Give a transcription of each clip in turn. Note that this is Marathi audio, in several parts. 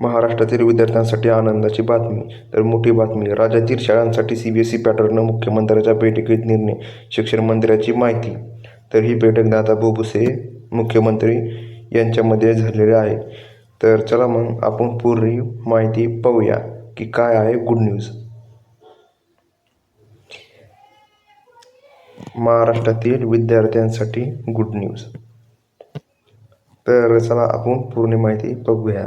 महाराष्ट्रातील विद्यार्थ्यांसाठी आनंदाची बातमी. तर मोठी बातमी, राज्यातील शाळांसाठी सीबीएसई पॅटर्न, मुख्यमंत्र्यांच्या बैठकीत निर्णय, शिक्षण मंत्र्याची माहिती. तर ही बैठक दादाभाऊ भुसे मुख्यमंत्री यांच्यामध्ये झालेली आहे. तर चला मग आपण पूर्ण माहिती पाहूया की काय आहे गुड न्यूज. महाराष्ट्रातील विद्यार्थ्यांसाठी गुड न्यूज. तर चला आपण पूर्ण माहिती बघूया.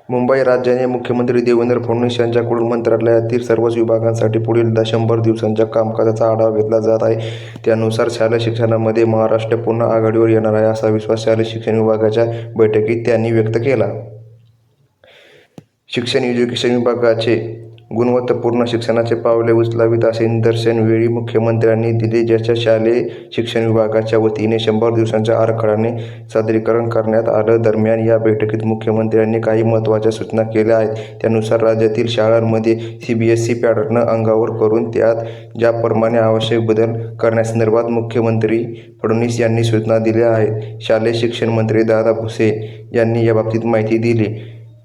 मुंबई राज्याने मुख्यमंत्री देवेंद्र फडणवीस यांच्याकडून मंत्रालयातील सर्वच विभागांसाठी पुढील 100 दिवसांच्या कामकाजाचा आढावा घेतला जात आहे. त्यानुसार शालेय शिक्षणामध्ये महाराष्ट्र पुन्हा आघाडीवर येणार आहे, असा विश्वास शालेय शिक्षण विभागाच्या बैठकीत त्यांनी व्यक्त केला. शिक्षण एज्युकेशन विभागाचे गुणवत्तापूर्ण शिक्षणाचे पावले उचलावीत असे निदर्शन वेळी मुख्यमंत्र्यांनी दिले, ज्याच्या शालेय शिक्षण विभागाच्या वतीने 100 दिवसांच्या आराखड्याने सादरीकरण करण्यात आलं. दरम्यान या बैठकीत मुख्यमंत्र्यांनी काही महत्त्वाच्या सूचना केल्या आहेत. त्यानुसार राज्यातील शाळांमध्ये सीबीएसई पॅटर्न अंगावर करून त्यात ज्याप्रमाणे आवश्यक बदल करण्यासंदर्भात मुख्यमंत्री फडणवीस यांनी सूचना दिल्या आहेत. शालेय शिक्षण मंत्री दादा भुसे यांनी याबाबतीत माहिती दिली.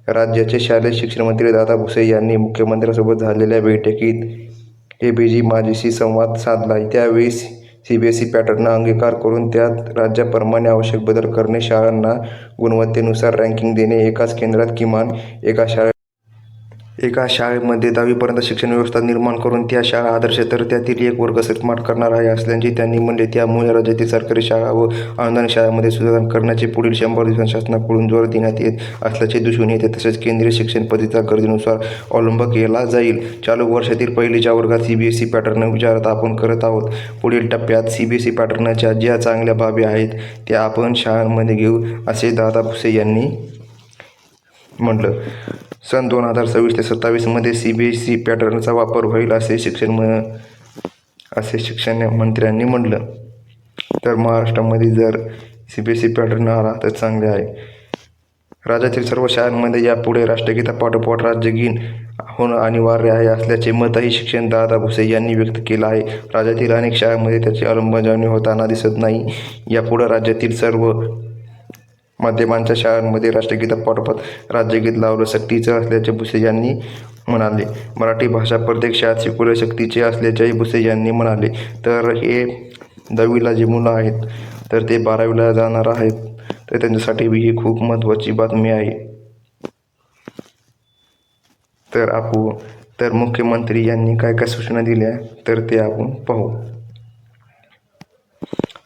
राज्याचे शालेय शिक्षण मंत्री दादा भुसे यांनी मुख्यमंत्र्यांसोबत झालेल्या बैठकीत एबीजी माझीशी संवाद साधला. त्यावेळी सीबीएसई पॅटर्न अंगीकार करून त्यात राज्याप्रमाणे आवश्यक बदल करणे, शाळांना गुणवत्तेनुसार रँकिंग देणे, एकाच केंद्रात किमान एका शाळेमध्ये 10वीपर्यंत शिक्षण व्यवस्था निर्माण करून त्या शाळा आदर्श तर त्यातील एक वर्ग स्मार्ट करणार आहे असल्याचे त्यांनी म्हणले. त्यामुळे राज्यातील सरकारी शाळा व अनुदानित शाळांमध्ये सुधारणा करण्याचे पुढील 100 दिवसांत शासनाकडून जोर देण्यात येत असल्याचे दिसून येते. तसेच केंद्रीय शिक्षण पद्धतीचा गरजेनुसार अवलंब केला जाईल. चालू वर्षातील पहिलीच्या वर्गात सीबीएसई पॅटर्न विचारात आपण करत आहोत. पुढील टप्प्यात सीबीएसई पॅटर्नच्या ज्या चांगल्या बाबी आहेत त्या आपण शाळांमध्ये घेऊ, असे दादा भुसे यांनी म्हटलं. सन 2026 ते 27 मध्ये सीबीएसई पॅटर्नचा वापर होईल असे शिक्षण मंत्र्यांनी म्हटलं. तर महाराष्ट्रामध्ये जर सीबीएसई पॅटर्न आला तर चांगले आहे. राज्यातील सर्व शाळांमध्ये यापुढे राष्ट्रगीतापाठोपाठ राज्यगीत होणं अनिवार्य आहे असल्याचे मतही शिक्षण दादा भुसे यांनी व्यक्त केलं आहे. राज्यातील अनेक शाळांमध्ये त्याची अंमलबजावणी होताना दिसत नाही. यापुढे राज्यातील सर्व माध्यमांच्या शाळांमध्ये राष्ट्रगीतापाठोपाठ राज्यगीत लावलं सक्तीचं असल्याचे भुसे यांनी म्हणाले. मराठी भाषा प्रत्येक शाळेत शिकवले सक्तीचे असल्याचेही भुसे यांनी म्हणाले. तर हे 10वीला जे मुलं आहेत तर ते 12वीला जाणार आहेत, तर त्यांच्यासाठी ही खूप महत्त्वाची बातमी आहे. तर मुख्यमंत्री यांनी काय काय सूचना दिल्या तर ते आपण पाहू.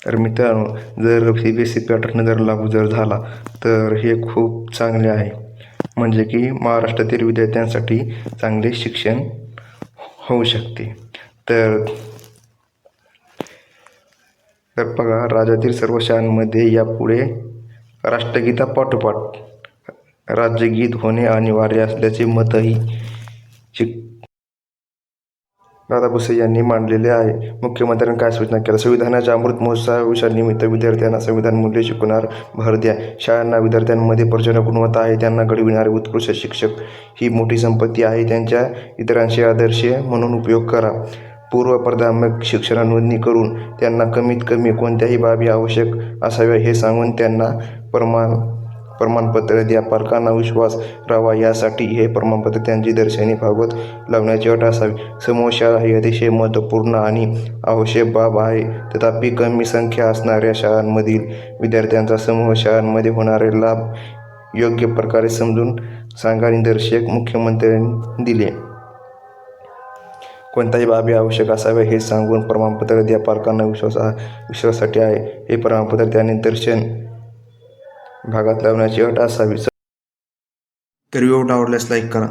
तर मित्रांनो, जर सीबीएसई पॅटर्न जर लागू झाला तर हे खूप चांगले आहे, म्हणजे की महाराष्ट्रातील विद्यार्थ्यांसाठी चांगले शिक्षण होऊ शकते. तर बघा, राज्यातील सर्व शाळांमध्ये यापुढे राष्ट्रगीतापाठोपाठ राज्यगीत होणे अनिवार्य असल्याचे मतही दादा भुसे यांनी मांडलेले आहे. मुख्यमंत्र्यांनी काय सूचना केल्या? संविधानाच्या अमृत महोत्सवानिमित्त विद्यार्थ्यांना संविधान मूल्य शिकवण्यावर भर द्या. शाळांना विद्यार्थ्यांमध्ये प्रचंड गुणवत्ता आहे, त्यांना घडविणारे उत्कृष्ट शिक्षक ही मोठी संपत्ती आहे. त्यांचा इतरांशी आदर्श म्हणून उपयोग करा. पूर्वप्राथमिक शिक्षण नोंदणी करून त्यांना कमीत कमी कोणत्याही बाबी आवश्यक असाव्या हे सांगून त्यांना प्रमाणपत्र द्या. पालकांना विश्वास राहावा यासाठी हे प्रमाणपत्र त्यांची दर्शनी भागवत लावण्याची अट असावी. समूह शाळा ही अतिशय महत्त्वपूर्ण आणि आवश्यक बाब आहे. तथापि कमी संख्या असणाऱ्या शाळांमधील विद्यार्थ्यांचा समूह शाळांमध्ये होणारे लाभ योग्य प्रकारे समजून सांगा, निर्देश मुख्यमंत्र्यांनी दिले. कोणत्याही बाबी आवश्यक असाव्या हे सांगून प्रमाणपत्र द्या. पालकांना विश्वासासाठी आहे हे प्रमाणपत्र त्यांनी दर्शन भागात लावण्याची अट असावी. तर व्हिडिओ आवडल्यास लाईक करा.